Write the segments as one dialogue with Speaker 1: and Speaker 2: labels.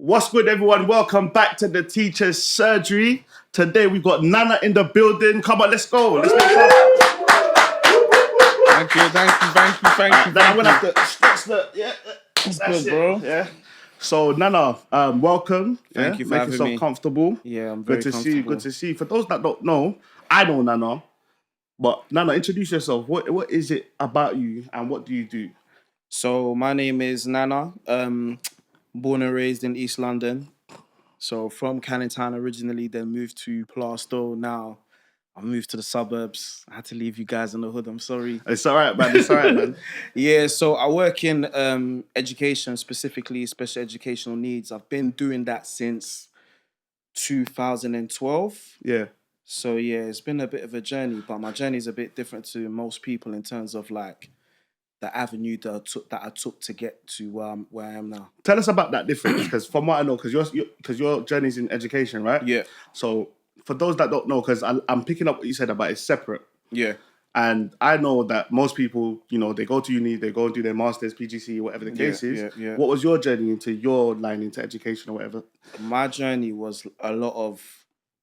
Speaker 1: What's good, everyone? Welcome back to the Teacher's Surgery. Today we've got Nana in the building. Come on, let's go. Let's make fun.
Speaker 2: Thank you.
Speaker 1: Now I'm gonna have to stretch the
Speaker 2: That's
Speaker 1: that's
Speaker 2: good,
Speaker 1: it.
Speaker 2: bro.
Speaker 1: Yeah. So Nana, welcome.
Speaker 2: Thank you for
Speaker 1: Make
Speaker 2: having
Speaker 1: yourself
Speaker 2: me.
Speaker 1: comfortable.
Speaker 2: Yeah, I'm very
Speaker 1: Good to see you.
Speaker 2: comfortable.
Speaker 1: Good to see you. For those that don't know, I know Nana, but Nana, introduce yourself. What is it about you, and what do you do?
Speaker 2: So my name is Nana. Born and raised in East London. So from Canning Town originally, then moved to Plaistow. Now I moved to the suburbs. I had to leave you guys in the hood. I'm sorry.
Speaker 1: It's all right, man. It's all right, man.
Speaker 2: Yeah, so I work in education, specifically special educational needs. I've been doing that since 2012.
Speaker 1: Yeah.
Speaker 2: So yeah, it's been a bit of a journey, but my journey is a bit different to most people in terms of like the avenue that I took to get to where I am now.
Speaker 1: Tell us about that difference, because from what I know, because your journey's in education, right?
Speaker 2: Yeah,
Speaker 1: So for those that don't know, because I'm picking up what you said about it's separate,
Speaker 2: yeah.
Speaker 1: and I know that most people, they go to uni, they go and do their masters, PGC, whatever the case is.
Speaker 2: Yeah.
Speaker 1: What was your journey into your line into education or whatever?
Speaker 2: My journey was a lot of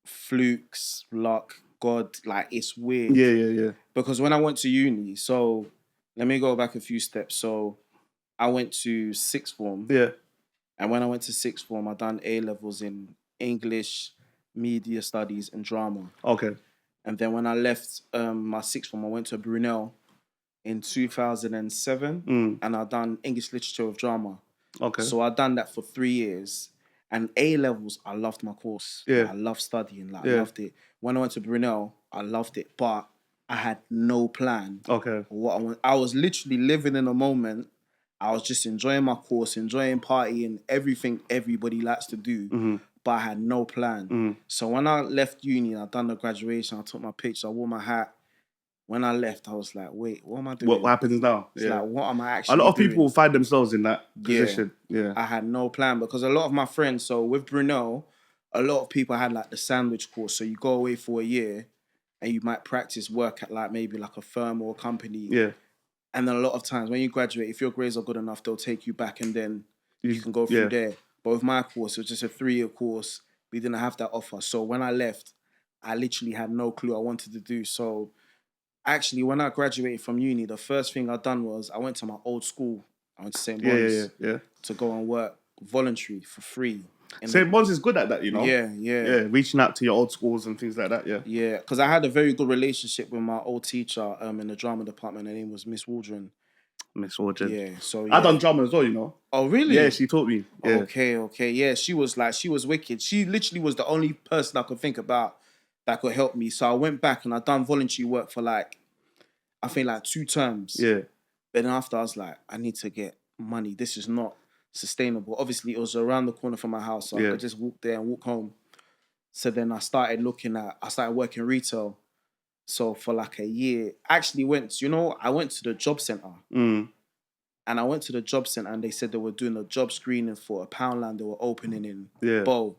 Speaker 2: flukes, luck, God. Like it's weird.
Speaker 1: Yeah.
Speaker 2: Because when I went to uni, so let me go back a few steps. So I went to sixth form.
Speaker 1: Yeah.
Speaker 2: And when I went to sixth form, I done A levels in English, media studies, and drama.
Speaker 1: Okay.
Speaker 2: And then when I left my sixth form, I went to Brunel in 2007, and I done English literature with drama.
Speaker 1: Okay.
Speaker 2: So I done that for 3 years. And A levels, I loved my course.
Speaker 1: Yeah.
Speaker 2: I loved studying. I loved it. When I went to Brunel, I loved it, but I had no plan.
Speaker 1: Okay.
Speaker 2: What I want. I was literally living in a moment. I was just enjoying my course, enjoying partying, everything everybody likes to do, but I had no plan. So when I left uni, I done the graduation, I took my picture, I wore my hat. When I left, I was like, wait, what am I doing?
Speaker 1: What happens now?
Speaker 2: It's like, what am I
Speaker 1: A
Speaker 2: actually
Speaker 1: lot of
Speaker 2: doing?
Speaker 1: people find themselves in that position. Yeah.
Speaker 2: I had no plan because a lot of my friends, so with Brunel, a lot of people had like the sandwich course. So you go away for a year and you might practice work at like maybe like a firm or a company.
Speaker 1: Yeah.
Speaker 2: And then a lot of times when you graduate, if your grades are good enough, they'll take you back and then you can go through there. But with my course, it was just a 3-year course. We didn't have that offer. So when I left, I literally had no clue what I wanted to do. So actually, when I graduated from uni, the first thing I done was I went to my old school. I went to St.
Speaker 1: Yeah.
Speaker 2: To go and work voluntary for free.
Speaker 1: St. Bon's is good at that,
Speaker 2: Yeah.
Speaker 1: Reaching out to your old schools and things like that,
Speaker 2: Yeah, because I had a very good relationship with my old teacher in the drama department. Her name was Miss Waldron.
Speaker 1: Miss Waldron.
Speaker 2: Yeah, so
Speaker 1: I done drama as well,
Speaker 2: Oh, really?
Speaker 1: Yeah, she taught me. Yeah.
Speaker 2: Okay. Yeah, she was wicked. She literally was the only person I could think about that could help me. So I went back and I done voluntary work for I think 2 terms.
Speaker 1: Yeah.
Speaker 2: Then after I was like, I need to get money. This is not sustainable. Obviously, it was around the corner from my house, so I could just walk there and walk home. So then I started working retail. So for a year, I actually I went to the job centre. And I went to the job centre and they said they were doing a job screening for a Poundland they were opening in Bow.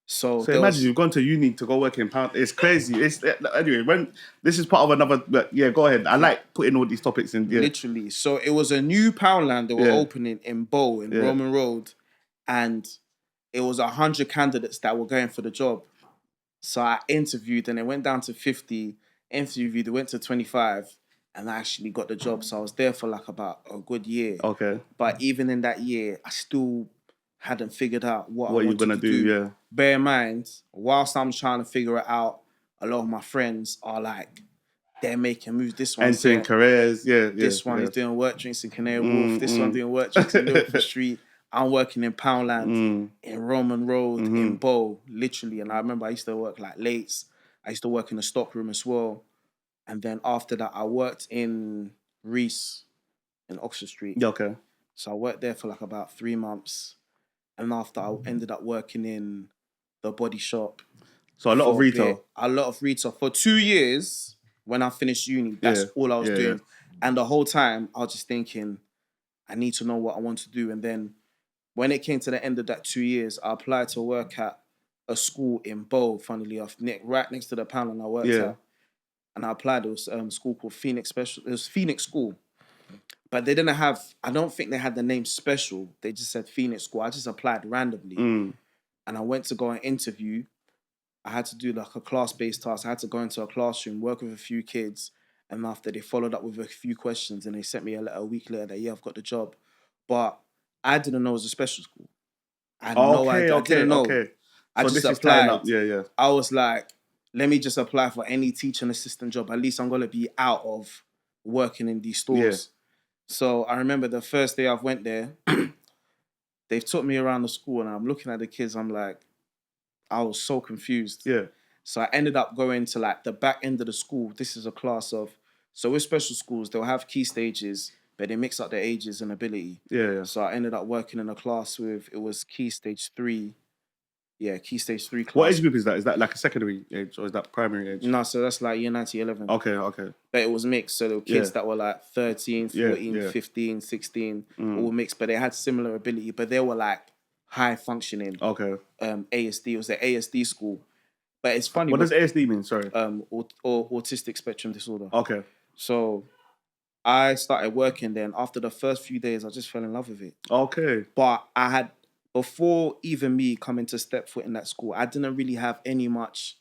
Speaker 2: So
Speaker 1: imagine you've gone to uni to go work in Pound. It's crazy. Anyway, when this is part of another. Go ahead. I like putting all these topics in. Yeah.
Speaker 2: Literally. So it was a new Poundland they were opening in Bow in Roman Road, and it was 100 candidates that were going for the job. So I interviewed and it went down to 50. Interviewed, it went to 25, and I actually got the job. So I was there for about a good year.
Speaker 1: Okay.
Speaker 2: But even in that year, I still hadn't figured out what I wanted
Speaker 1: you're gonna
Speaker 2: to do.
Speaker 1: Yeah.
Speaker 2: Bear in mind, whilst I'm trying to figure it out, a lot of my friends are they're making moves. This one's
Speaker 1: entering careers. Yeah.
Speaker 2: This one is doing work drinks in Canary Wharf. This one doing work drinks in Liverpool Street. I'm working in Poundland, in Roman Road, in Bow, literally. And I remember I used to work late. I used to work in the stockroom as well. And then after that, I worked in Reese in Oxford Street.
Speaker 1: Okay.
Speaker 2: So I worked there for about 3 months. And after, I ended up working in the body shop.
Speaker 1: So a lot of retail.
Speaker 2: A lot of retail. For 2 years, when I finished uni, that's all I was doing. And the whole time, I was just thinking, I need to know what I want to do. And then when it came to the end of that 2 years, I applied to work at a school in Bow, funnily enough, right next to the Poundland I worked at. And I applied. It was a school called Phoenix Special. It was Phoenix School. but they didn't have. I don't think they had the name special. They just said Phoenix School. I just applied randomly, and I went to go and interview. I had to do like a class-based task. I had to go into a classroom, work with a few kids, and after they followed up with a few questions, and they sent me a letter a week later that I've got the job. But I didn't know it was a special school. I had no idea. I didn't know. I
Speaker 1: So
Speaker 2: just
Speaker 1: this is tying
Speaker 2: applied.
Speaker 1: up. Yeah.
Speaker 2: I was like, let me just apply for any teaching assistant job. At least I'm gonna be out of working in these stores. So I remember the first day I went there, they've took me around the school, and I'm looking at the kids. I'm like, I was so confused.
Speaker 1: Yeah.
Speaker 2: So I ended up going to like the back end of the school. This is a class of, so with special schools, they'll have key stages, but they mix up their ages and ability.
Speaker 1: Yeah.
Speaker 2: So I ended up working in a class with, it was key stage 3. Yeah, key stage 3 class.
Speaker 1: What age group is that? Is that like a secondary age or is that primary age?
Speaker 2: No, so that's like year 9 to 11.
Speaker 1: Okay.
Speaker 2: But it was mixed. So there were kids that were like 13, 14, 15, 16, all mixed, but they had similar ability, but they were like high functioning.
Speaker 1: Okay.
Speaker 2: ASD, it was an ASD school. But it's funny.
Speaker 1: What does ASD mean? Sorry.
Speaker 2: Or autistic spectrum disorder.
Speaker 1: Okay.
Speaker 2: So I started working then. After the first few days, I just fell in love with it.
Speaker 1: Okay.
Speaker 2: But I had, before even me coming to step foot in that school, I didn't really have any much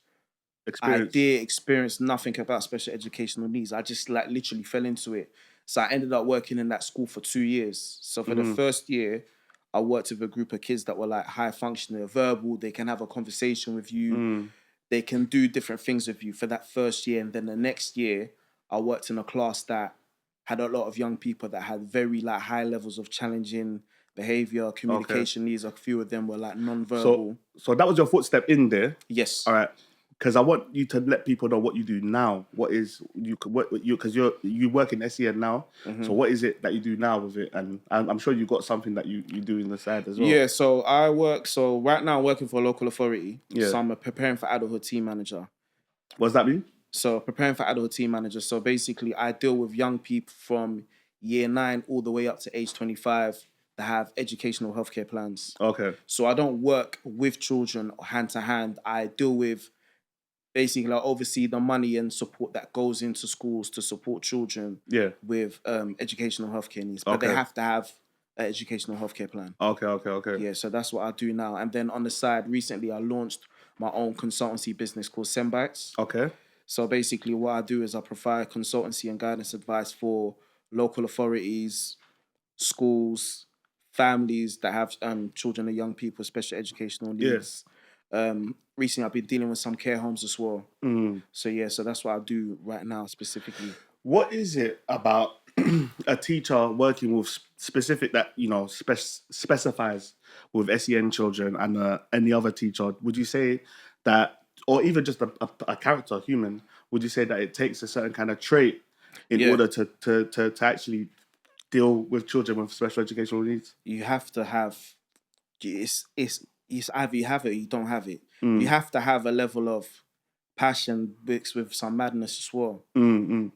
Speaker 2: experience, nothing about special educational needs. I just like literally fell into it. So I ended up working in that school for 2 years. So for the first year, I worked with a group of kids that were like high functioning, verbal. They can have a conversation with you. They can do different things with you for that first year. And then the next year, I worked in a class that had a lot of young people that had very like high levels of challenging behavior, communication needs. A few of them were like non-verbal.
Speaker 1: So that was your footstep in there?
Speaker 2: Yes.
Speaker 1: All right. Because I want you to let people know what you do now. Because you work in SEN now. So what is it that you do now with it? And I'm sure you've got something that you do in the side as well.
Speaker 2: Yeah, so I work. So right now I'm working for a local authority.
Speaker 1: Yeah.
Speaker 2: So I'm a preparing for adulthood team manager.
Speaker 1: What does that mean?
Speaker 2: So preparing for adulthood team manager. So basically I deal with young people from year 9 all the way up to age 25 that have educational healthcare plans.
Speaker 1: Okay.
Speaker 2: So I don't work with children hand to hand. I deal with, basically, I oversee the money and support that goes into schools to support children with educational healthcare needs. But they have to have an educational healthcare plan.
Speaker 1: Okay.
Speaker 2: Yeah, so that's what I do now. And then on the side, recently I launched my own consultancy business called SENspert.
Speaker 1: Okay.
Speaker 2: So basically what I do is I provide consultancy and guidance advice for local authorities, schools, families that have children and young people with special educational needs. Recently I've been dealing with some care homes as well. So yeah, so that's what I do right now specifically.
Speaker 1: What is it about a teacher working with specific that specifies with SEN children and any other teacher? Would you say that, or even just a character, human? Would you say that it takes a certain kind of trait in order to actually deal with children with special educational needs?
Speaker 2: You have to have. It's either you have it or you don't have it. You have to have a level of passion mixed with some madness as well.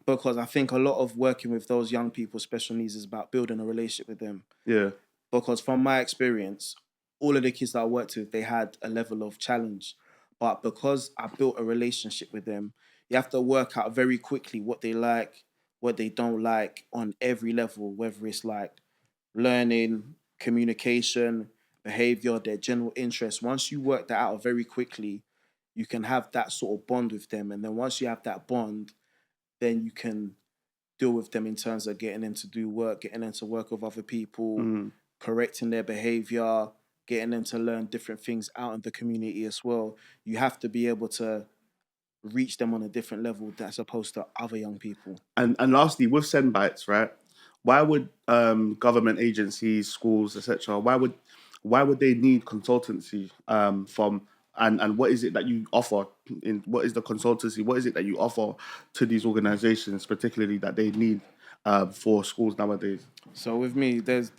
Speaker 2: Because I think a lot of working with those young people with special needs is about building a relationship with them.
Speaker 1: Yeah.
Speaker 2: Because from my experience, all of the kids that I worked with, they had a level of challenge. But because I built a relationship with them, you have to work out very quickly what they like, what they don't like on every level, whether it's like learning, communication, behavior, their general interests. Once you work that out very quickly, you can have that sort of bond with them. And then once you have that bond, then you can deal with them in terms of getting them to do work, getting them to work with other people, correcting their behavior, getting them to learn different things out in the community as well. You have to be able to reach them on a different level as opposed to other young people.
Speaker 1: And lastly, with SENbites, right? Why would government agencies, schools, etc. Why would they need consultancy from? And what is it that you offer? What is the consultancy? What is it that you offer to these organizations, particularly that they need for schools nowadays?
Speaker 2: So with me, there's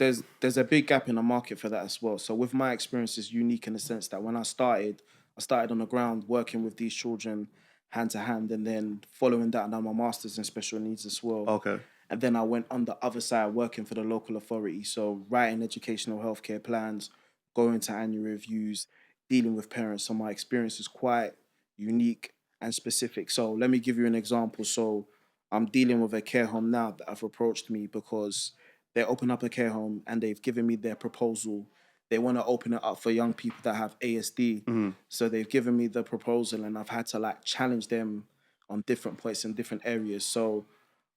Speaker 2: a big gap in the market for that as well. So with my experience, is unique in the sense that when I started on the ground working with these children hand to hand, and then following that, I done my master's in special needs as well.
Speaker 1: Okay.
Speaker 2: And then I went on the other side working for the local authority. So writing educational healthcare plans, going to annual reviews, dealing with parents. So my experience is quite unique and specific. So let me give you an example. So I'm dealing with a care home now that have approached me because they open up a care home and they've given me their proposal. They want to open it up for young people that have ASD. So they've given me the proposal and I've had to like challenge them on different points in different areas. So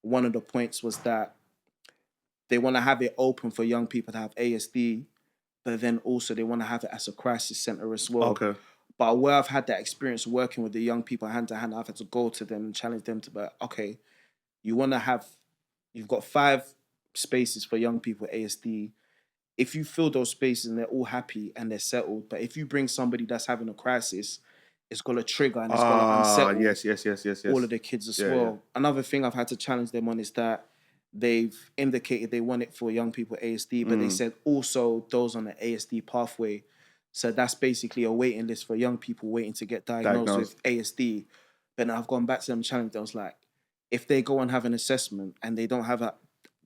Speaker 2: one of the points was that they want to have it open for young people to have ASD, but then also they want to have it as a crisis center as well.
Speaker 1: Okay.
Speaker 2: But where I've had that experience working with the young people hand to hand, I've had to go to them and challenge them to be, okay, you've got 5 spaces for young people with ASD. If you fill those spaces and they're all happy and they're settled, but if you bring somebody that's having a crisis, it's going to trigger and it's going to unsettle
Speaker 1: yes.
Speaker 2: all of the kids as well.
Speaker 1: Yeah.
Speaker 2: Another thing I've had to challenge them on is that they've indicated they want it for young people with ASD, but they said also those on the ASD pathway. So that's basically a waiting list for young people waiting to get diagnosed with ASD. Then I've gone back to them challenge them. I was like, if they go and have an assessment and they don't have a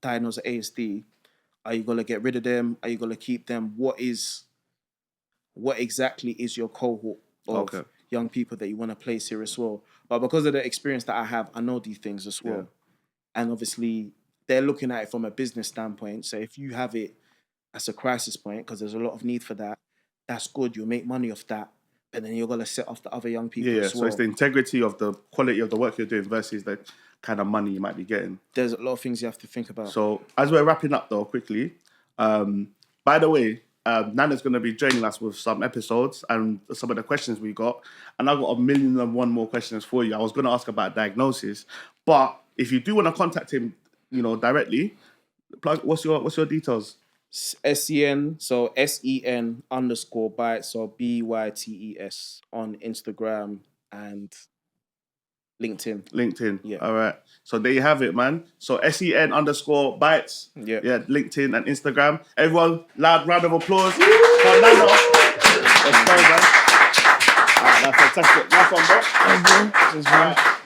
Speaker 2: diagnosed ASD, are you gonna get rid of them? Are you gonna keep them? What exactly is your cohort of young people that you want to place here as well? But because of the experience that I have, I know these things as well. And obviously, they're looking at it from a business standpoint. So if you have it as a crisis point, because there's a lot of need for that, that's good. You'll make money off that. But then you're going to set off the other young people as well.
Speaker 1: So it's the integrity of the quality of the work you're doing versus the kind of money you might be getting.
Speaker 2: There's a lot of things you have to think about.
Speaker 1: So as we're wrapping up though, quickly, by the way, Nana's going to be joining us with some episodes and some of the questions we got. And I've got 1,000,001 more questions for you. I was going to ask about diagnosis. But if you do want to contact him, directly, what's your details?
Speaker 2: SEN, so SEN_bytes, so BYTES on Instagram and LinkedIn.
Speaker 1: Yeah. All right. So there you have it, man. So SEN_bytes.
Speaker 2: Yeah.
Speaker 1: Yeah. LinkedIn and Instagram. Everyone, loud round of applause for Nana. Let's go, man. All right, that's fantastic. Nice one, bro.
Speaker 2: Thank you.